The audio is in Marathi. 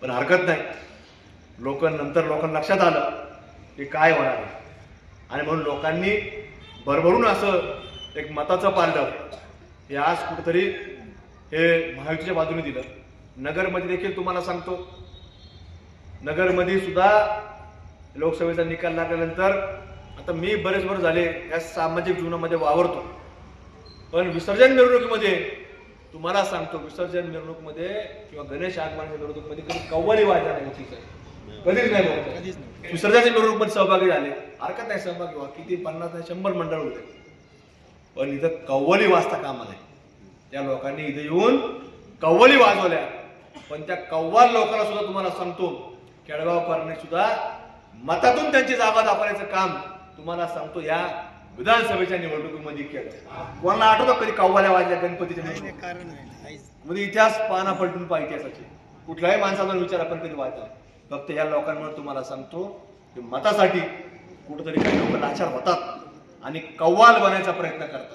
पण हरकत नाही, लोकांना लक्षात आलं की काय होणार आहे आणि म्हणून लोकांनी भरभरून असं एक मताचं पारडं हे आज कुठेतरी हे महायुतीच्या बाजूने दिलं. नगरमध्ये देखील तुम्हाला सांगतो, नगरमध्ये सुद्धा लोकसभेचा निकाल लागल्यानंतर आता मी बरेच वर्ष झाले या सामाजिक जीवनामध्ये वावरतो, पण विसर्जन मिरवणुकीमध्ये तुम्हाला सांगतो, विसर्जन मिरवणुकीमध्ये किंवा गणेश आगमनाच्या मिरवणुकीमध्ये कधी कव्वाली वाजला नाही होती, कधीच नाही. विसर्जनाच्या मिरवणुकीमध्ये सहभागी झाले, हरकत नाही, सहभागी व्हा, किती 50 नाही 100 मंडळ होते, पण इथं कव्वाली वाजता कामा नाही. त्या लोकांनी इथे येऊन कव्वाली वाजवल्या, पण त्या कव्वाल लोकांना सुद्धा तुम्हाला सांगतो, केळगावकरांनी सुद्धा मतातून त्यांची जागा दाखवण्याचं काम तुम्हाला सांगतो या विधानसभेच्या निवडणुकीमध्ये केलं. कोणाला आठवतं कधी कव्वाल्या वाजल्या गणपतीच्या म्हणजे इतिहास पाना पलटून पहा, इतिहासाचे कुठल्याही माणसाचा विचार आपण कधी वाचला. फक्त या लोकांमुळे तुम्हाला सांगतो की मतासाठी कुठेतरी काही लोक लाचार होतात आणि कव्वाल बनायचा प्रयत्न करतात.